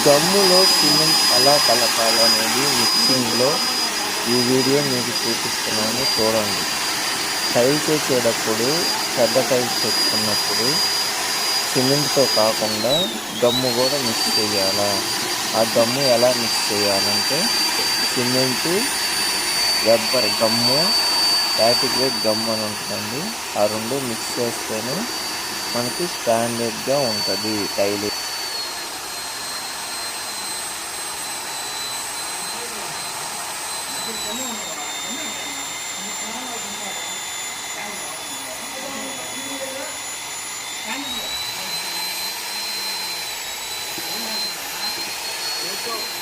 గమ్ములో cement ఎలా కలపాలనేది మిక్సింగ్లో ఈ video మీకు చూపిస్తున్నాను, చూడండి. టైల్స్ వేసేటప్పుడు పెద్ద టైల్స్ తెచ్చుకున్నప్పుడు సిమెంట్తో కాకుండా గమ్ము కూడా మిక్స్ చేయాలా. ఆ గమ్ము ఎలా మిక్స్ చేయాలంటే సిమెంటు, రబ్బర్ గమ్ము, యాటిగ్రేట్ గమ్ము అని ఉంటుందండి. ఆ రెండు మిక్స్ చేస్తేనే మనకి స్టాండర్డ్గా ఉంటుంది టైల్. Let's go.